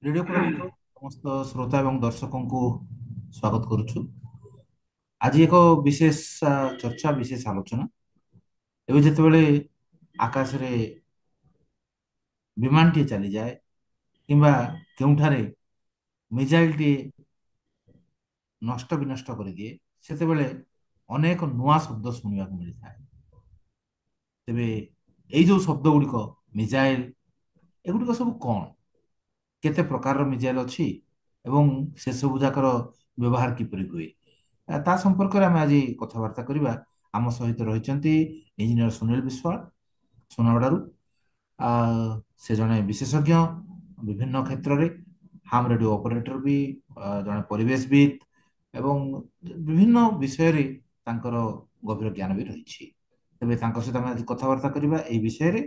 Radio କୋରାପୁଟର ସମସ୍ତ ଶ୍ରୋତା ଏବଂ ଦର୍ଶକଙ୍କୁ ସ୍ୱାଗତ କରୁଛୁ। ଆଜି ଏକ ବିଶେଷ ଚର୍ଚ୍ଚା, ବିଶେଷ ଆଲୋଚନା। ଏବେ ଯେତେବେଳେ ଆକାଶରେ ବିମାନଟିଏ ଚାଲିଯାଏ କିମ୍ବା କେଉଁଠାରେ ମିଜାଇଲଟିଏ ନଷ୍ଟ ବିନଷ୍ଟ କରିଦିଏ, ସେତେବେଳେ ଅନେକ ନୂଆ ଶବ୍ଦ ଶୁଣିବାକୁ ମିଳିଥାଏ। ତେବେ ଏଇ ଯୋଉ ଶବ୍ଦ ଗୁଡ଼ିକ, ମିଜାଇଲ, ଏଗୁଡ଼ିକ ସବୁ କଣ? କେତେ ପ୍ରକାରର ମିଜାଇଲ ଅଛି ଏବଂ ସେସବୁ ଯାକର ବ୍ୟବହାର କିପରି ହୁଏ? ତା ସମ୍ପର୍କରେ ଆମେ ଆଜି କଥାବାର୍ତ୍ତା କରିବା। ଆମ ସହିତ ରହିଛନ୍ତି ଇଞ୍ଜିନିୟର ସୁନୀଲ ବିଶ୍ୱାଳ, ସୁନାବେଡାରୁ। ଆ, ସେ ଜଣେ ବିଶେଷଜ୍ଞ ବିଭିନ୍ନ କ୍ଷେତ୍ରରେ, ହାମ୍ ରେଡିଓ ଅପରେଟର ବି, ଜଣେ ପରିବେଶବିତ୍ ଏବଂ ବିଭିନ୍ନ ବିଷୟରେ ତାଙ୍କର ଗଭୀର ଜ୍ଞାନ ବି ରହିଛି। ତେବେ ତାଙ୍କ ସହିତ ଆମେ ଆଜି କଥାବାର୍ତ୍ତା କରିବା এই ବିଷୟରେ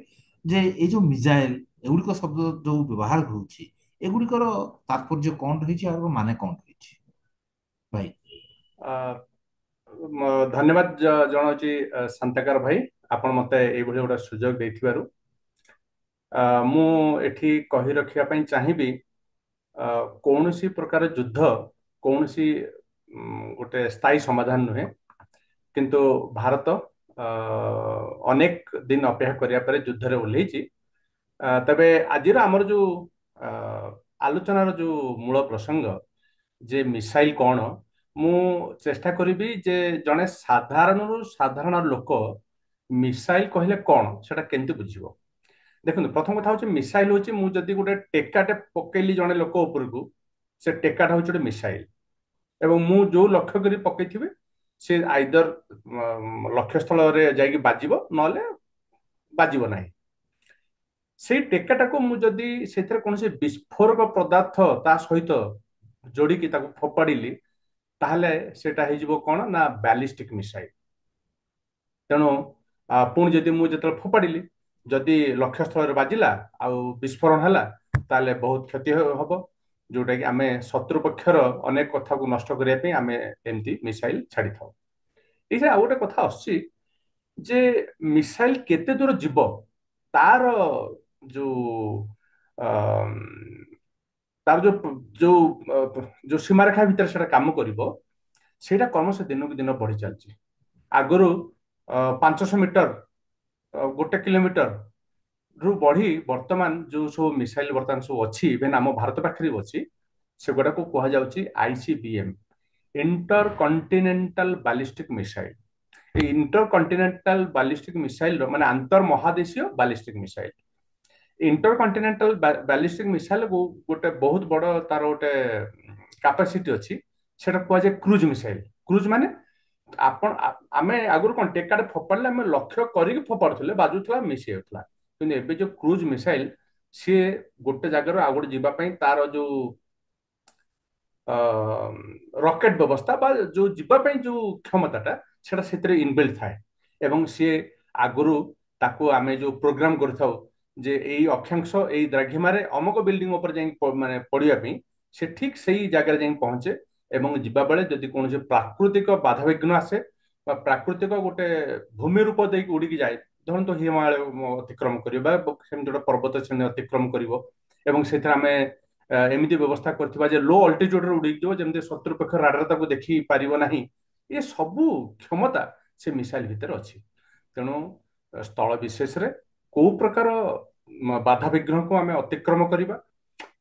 ଯେ ଏଇ ଯୋଉ ମିଜାଇଲ, ଏଗୁଡ଼ିକ ଶବ୍ଦ ଯୋଉ ବ୍ୟବହାର ହେଉଛି, ଏଗୁଡ଼ିକର ତାତ୍ପର୍ଯ୍ୟ କଣ ରହିଛି ଆଉ ମାନେ କଣ ରହିଛି ଭାଇ? ଅ, ଧନ୍ୟବାଦ ଜଣାଉଛି ଶାନ୍ତାକାର ଭାଇ, ଆପଣ ମତେ ଏଇଭଳି ଗୋଟେ ସୁଯୋଗ ଦେଇଥିବାରୁ। ମୁଁ ଏଠି କହି ରଖିବା ପାଇଁ ଚାହିଁବି, ଅ, କୌଣସି ପ୍ରକାର ଯୁଦ୍ଧ କୌଣସି ଗୋଟେ ସ୍ଥାୟୀ ସମାଧାନ ନୁହେଁ। କିନ୍ତୁ ଭାରତ ଅ, ଅନେକ ଦିନ ଅପେକ୍ଷା କରିବା ପରେ ଯୁଦ୍ଧରେ ଓହ୍ଲେଇଛି। ତେବେ ଆଜିର ଆମର ଯୋଉ ଅ, ଆଲୋଚନାର ଯୋଉ ମୂଳ ପ୍ରସଙ୍ଗ, ଯେ ମିସାଇଲ କଣ, ମୁଁ ଚେଷ୍ଟା କରିବି ଯେ ଜଣେ ସାଧାରଣରୁ ସାଧାରଣ ଲୋକ ମିସାଇଲ କହିଲେ କଣ ସେଟା କେମିତି ବୁଝିବ। ଦେଖନ୍ତୁ, ପ୍ରଥମ କଥା ହଉଛି ମିସାଇଲ ହଉଛି, ମୁଁ ଯଦି ଗୋଟେ ଟେକାଟେ ପକେଇଲି ଜଣେ ଲୋକ ଉପରକୁ, ସେ ଟେକାଟା ହଉଛି ଗୋଟେ ମିସାଇଲ। ଏବଂ ମୁଁ ଯୋଉ ଲକ୍ଷ୍ୟ କରି ପକେଇଥିବି ସେ ଆଇଦର ଲକ୍ଷ୍ୟସ୍ଥଳରେ ଯାଇକି ବାଜିବ, ନହେଲେ ବାଜିବ ନାହିଁ। ସେଇ ଟେକାଟାକୁ ମୁଁ ଯଦି ସେଥିରେ କୌଣସି ବିସ୍ଫୋରକ ପଦାର୍ଥ ତା ସହିତ ଯୋଡ଼ିକି ତାକୁ ଫୋପାଡ଼ିଲି, ତାହେଲେ ସେଟା ହେଇଯିବ କଣ ନା ବ୍ୟାଲିଷ୍ଟିକ ମିସାଇଲ। ତେଣୁ ପୁଣି ଯଦି ମୁଁ ଯେତେବେଳେ ଫୋପାଡ଼ିଲି, ଯଦି ଲକ୍ଷ୍ୟସ୍ଥଳରେ ବାଜିଲା ଆଉ ବିସ୍ଫୋରଣ ହେଲା, ତାହେଲେ ବହୁତ କ୍ଷତି ହବ। ଯୋଉଟା କି ଆମେ ଶତ୍ରୁ ପକ୍ଷର ଅନେକ କଥାକୁ ନଷ୍ଟ କରିବା ପାଇଁ ଆମେ ଏମିତି ମିସାଇଲ ଛାଡିଥାଉ। ଏଇଟା ଆଉ ଗୋଟେ କଥା ଆସୁଛି ଯେ ମିସାଇଲ କେତେ ଦୂର ଯିବ, ତାର ଯୋଉ ତାର ଯୋଉ ଯୋଉ ଯୋଉ ସୀମାରେଖା ଭିତରେ ସେଟା କାମ କରିବ, ସେଇଟା କ୍ରମଶଃ ଦିନକୁ ଦିନ ବଢି ଚାଲିଛି। ଆଗରୁ 500 ମିଟର, 1 କିଲୋମିଟର ରୁ ବଢି ବର୍ତ୍ତମାନ ଯୋଉ ସବୁ ମିସାଇଲ ବର୍ତ୍ତମାନ ସବୁ ଅଛି, ଇଭେନ ଆମ ଭାରତ ପାଖରେ ବି ଅଛି, ସେଗୁଡାକୁ କୁହାଯାଉଛି ICBM, inter continental ballistic missile. এই ইন্টর কন্টিনেন্টাল বালিস্টিক মিসাইল মানে আন্তর মহাদেশীয় বালিস্টিক মিসাইল। ইন্টর কন্টিনেন্টাল ବାଲିଷ୍ଟିକ ମିସାଇଲ ଗୋଟେ ବହୁତ ବଡ ତାର ଗୋଟେ କାପାସିଟି ଅଛି। ସେଟା କୁହାଯାଏ କ୍ରୁଜ ମିସାଇଲ। କ୍ରୁଜ ମାନେ ଆପଣ ଆମେ ଆଗରୁ କଣ ଟେକାଟେ ଫୋପାଡ଼ିଲେ ଆମେ ଲକ୍ଷ୍ୟ କରିକି ଫୋପାଡୁଥିଲେ, ବାଜୁଥିଲା, ମିଶି ଯାଉଥିଲା। କିନ୍ତୁ ଏବେ ଯୋଉ କ୍ରୁଜ ମିସାଇଲ, ସିଏ ଗୋଟେ ଜାଗାରୁ ଆଉ ଗୋଟେ ଯିବା ପାଇଁ ତାର ଯୋଉ ରକେଟ ବ୍ୟବସ୍ଥା ବା ଯୋଉ ଯିବା ପାଇଁ ଯୋଉ କ୍ଷମତାଟା, ସେଟା ସେଥିରେ ଇନବିଲ୍ଟ ଥାଏ। ଏବଂ ସିଏ ଆଗରୁ ତାକୁ ଆମେ ଯୋଉ ପ୍ରୋଗ୍ରାମ କରିଥାଉ ଯେ ଏଇ ଅକ୍ଷାଂଶ ଏଇ ଦ୍ରାଘିମାରେ ଅମକ ବିଲ୍ଡିଂ ଉପରେ ଯାଇକି ମାନେ ପଡିବା ପାଇଁ, ସେ ଠିକ ସେଇ ଜାଗାରେ ଯାଇକି ପହଞ୍ଚେ। ଏବଂ ଯିବା ବେଳେ ଯଦି କୌଣସି ପ୍ରାକୃତିକ ବାଧାବିଘ୍ନ ଆସେ ବା ପ୍ରାକୃତିକ ଗୋଟେ ଭୂମି ରୂପ ଦେଇକି ଉଡିକି ଯାଏ, ଧରନ୍ତୁ ହିମାଳୟ ଅତିକ୍ରମ କରିବ ବା ସେମିତି ଗୋଟେ ପର୍ବତ ଶ୍ରେଣୀ ଅତିକ୍ରମ କରିବ, ଏବଂ ସେଥିରେ ଆମେ ଏମିତି ବ୍ୟବସ୍ଥା କରିଥିବା ଯେ ଲୋ ଅଲ୍ଟିଚ୍ୟୁଡରେ ଉଡିକି ଯିବ, ଯେମିତି ଶତ୍ରୁ ପକ୍ଷ ରାଡାର ତାକୁ ଦେଖି ପାରିବ ନାହିଁ। ଏ ସବୁ କ୍ଷମତା ସେ ମିସାଇଲ ଭିତରେ ଅଛି। ତେଣୁ ସ୍ଥଳ ବିଶେଷରେ କୋଉ ପ୍ରକାର ବାଧାବିଘ୍ନକୁ ଆମେ ଅତିକ୍ରମ କରିବା,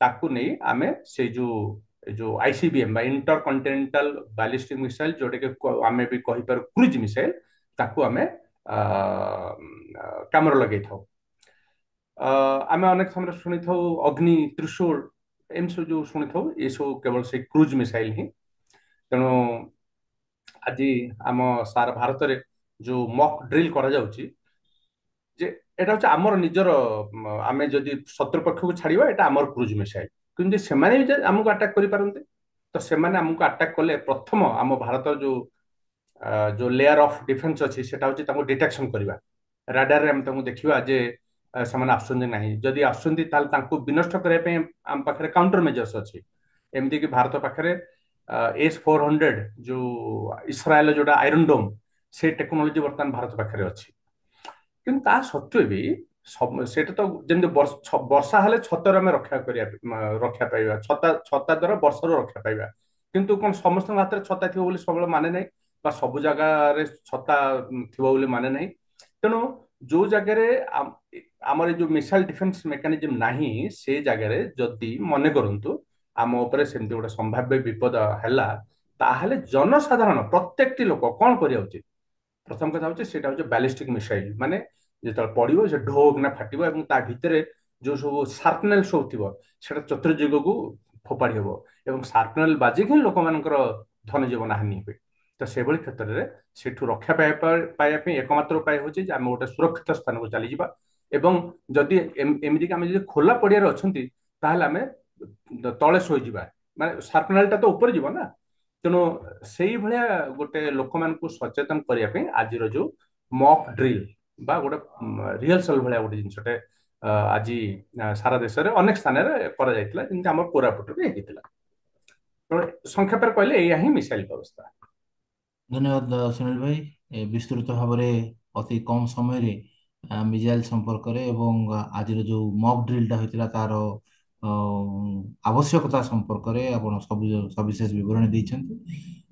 ତାକୁ ନେଇ ଆମେ ସେଇ ଯୋଉ ଯୋଉ ICBM ବା ଇଣ୍ଟର କଣ୍ଟିନେଣ୍ଟାଲ ବାଲିଷ୍ଟିକ ମିସାଇଲ, ଯୋଉଟା କି ଆମେ ବି କହିପାରୁ କ୍ରୁଜ ମିସାଇଲ, ତାକୁ ଆମେ କାମରେ ଲଗେଇଥାଉ। ଆମେ ଅନେକ ସମୟରେ ଶୁଣିଥାଉ ଅଗ୍ନି, ତ୍ରିଶୂଳ, ଏମିତି ସବୁ ଯୋଉ ଶୁଣିଥାଉ, ଏସବୁ କେବଳ ସେଇ କ୍ରୁଜ ମିସାଇଲ ହିଁ। ତେଣୁ ଆଜି ଆମ ସାରା ଭାରତରେ ଯୋଉ ମକ୍ ଡ୍ରିଲ କରାଯାଉଛି, ଯେ ଏଟା ହଉଛି ଆମର ନିଜର, ଆମେ ଯଦି ଶତ୍ରୁ ପକ୍ଷକୁ ଛାଡିବା, ଏଟା ଆମର କ୍ରୁଜ ମିସାଇଲ। କିନ୍ତୁ ସେମାନେ ବି ଆମକୁ ଆଟାକ କରିପାରନ୍ତି। ତ ସେମାନେ ଆମକୁ ଆଟାକ କଲେ, ପ୍ରଥମ ଆମ ଭାରତର ଯୋଉ ଯୋଉ ଲେୟାର ଅଫ ଡିଫେନ୍ସ ଅଛି, ସେଟା ହଉଛି ତାଙ୍କୁ ଡିଟେକ୍ସନ କରିବା। ରାଡାରରେ ଆମେ ତାଙ୍କୁ ଦେଖିବା ଯେ ସେମାନେ ଆସୁଛନ୍ତି ନାହିଁ। ଯଦି ଆସୁଛନ୍ତି, ତାହେଲେ ତାଙ୍କୁ ବିନଷ୍ଟ କରିବା ପାଇଁ ଆମ ପାଖରେ କାଉଣ୍ଟର ମେଜର୍ସ ଅଛି। ଏମିତିକି ଭାରତ ପାଖରେ S-400, ଯୋଉ ଇସ୍ରାଏଲ ଯୋଉଟା ଆଇରନ ଡୋମ, ସେ ଟେକ୍ନୋଲୋଜି ବର୍ତ୍ତମାନ ଭାରତ ପାଖରେ ଅଛି। କିନ୍ତୁ ତା ସତ୍ତ୍ୱେ ବି ସେଇଟା ତ ଯେମିତି ବର୍ଷା ହେଲେ ଛତାରୁ ଆମେ ରକ୍ଷା କରିବା, ରକ୍ଷା ପାଇବା, ଛତା ଛତା ଦ୍ୱାରା ବର୍ଷାରୁ ରକ୍ଷା ପାଇବା। କିନ୍ତୁ କଣ ସମସ୍ତଙ୍କ ହାତରେ ଛତା ଥିବ ବୋଲି ସବୁବେଳେ ମାନେ ନାହିଁ, ବା ସବୁ ଜାଗାରେ ଛତା ଥିବ ବୋଲି ମାନେ ନାହିଁ। ତେଣୁ ଯୋଉ ଜାଗାରେ ଆମର ଏଇ ଯୋଉ ମିସାଇଲ ଡିଫେନ୍ସ ମେକାନିଜମ ନାହିଁ, ସେ ଜାଗାରେ ଯଦି ମନେ କରନ୍ତୁ ଆମ ଉପରେ ସେମିତି ଗୋଟେ ସମ୍ଭାବ୍ୟ ବିପଦ ହେଲା, ତାହେଲେ ଜନସାଧାରଣ ପ୍ରତ୍ୟେକଟି ଲୋକ କଣ କରିବା ଉଚିତ? ପ୍ରଥମ କଥା ହଉଛି ସେଇଟା ହଉଛି ବାଲିଷ୍ଟିକ ମିସାଇଲ, ମାନେ ଯେତେବେଳେ ପଡିବ ସେ ଢୋ କିନା ଫାଟିବ ଏବଂ ତା ଭିତରେ ଯୋଉ ସବୁ ସାର୍ପନେଲ ସବୁ ଥିବ ସେଟା ଚତୁର୍ଦିଗକୁ ଫୋପାଡି ହବ, ଏବଂ ସାର୍ପନେଲ ବାଜିକି ହିଁ ଲୋକମାନଙ୍କର ଧନ ଜୀବନ ହାନି ହୁଏ। ତ ସେଭଳି କ୍ଷେତ୍ରରେ ସେଠୁ ରକ୍ଷା ପାଇବା ପାଇଁ ଏକମାତ୍ର ଉପାୟ ହଉଛି ଯେ ଆମେ ଗୋଟେ ସୁରକ୍ଷିତ ସ୍ଥାନକୁ ଚାଲିଯିବା। ଏବଂ ଯଦି ଏମିତିକି ଆମେ ଯଦି ଖୋଲା ପଡିଆରେ ଅଛନ୍ତି, ତାହେଲେ ଆମେ ତଳେ ଶୋଇଯିବା, ମାନେ ସାର୍ପନେଲ ଟା ତ ଉପରେ ଯିବ ନା। ତେଣୁ ସେଇଭଳିଆ ଗୋଟେ ଲୋକମାନଙ୍କୁ ସଚେତନ କରିବା ପାଇଁ ଆଜିର ଯୋଉ ମକ୍ ଡ୍ରିଲ ବା ଗୋଟେ ରିହର୍ସାଲ ଭଳିଆ ଗୋଟେ ଜିନିଷଟେ ଆଜି ସାରା ଦେଶରେ ଅନେକ ସ୍ଥାନରେ କରାଯାଇଥିଲା, ଯେମିତି ଆମର କୋରାପୁଟରେ ବି ହେଇଥିଲା। ତେଣୁ ସଂକ୍ଷେପରେ କହିଲେ ଏଇଆ ହିଁ ମିସାଇଲ ବ୍ୟବସ୍ଥା। ଧନ୍ୟବାଦ ସୁନିଲ ଭାଇ, ବିସ୍ତୃତ ଭାବରେ ଅତି କମ ସମୟରେ ମିଜାଇଲ ସମ୍ପର୍କରେ ଏବଂ ଆଜିର ଯୋଉ ମକ୍ ଡ୍ରିଲଟା ହୋଇଥିଲା ତାର ଅ, ଆବଶ୍ୟକତା ସମ୍ପର୍କରେ ଆପଣ ସବିଶେଷ ବିବରଣୀ ଦେଇଛନ୍ତି।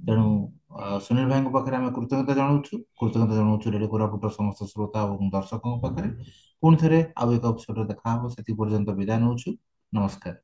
ତେଣୁ ସୁନିଲ ଭାଇଙ୍କ ପାଖରେ ଆମେ କୃତଜ୍ଞତା ଜଣାଉଛୁ ରେଡ଼ିଓ କୋରାପୁଟର ସମସ୍ତ ଶ୍ରୋତା ଏବଂ ଦର୍ଶକଙ୍କ ପାଖରେ। ପୁଣି ଥରେ ଆଉ ଏକ ଏପିସୋଡରେ ଦେଖାହବ, ସେଥି ପର୍ଯ୍ୟନ୍ତ ବିଦାୟ ନେଉଛୁ। ନମସ୍କାର।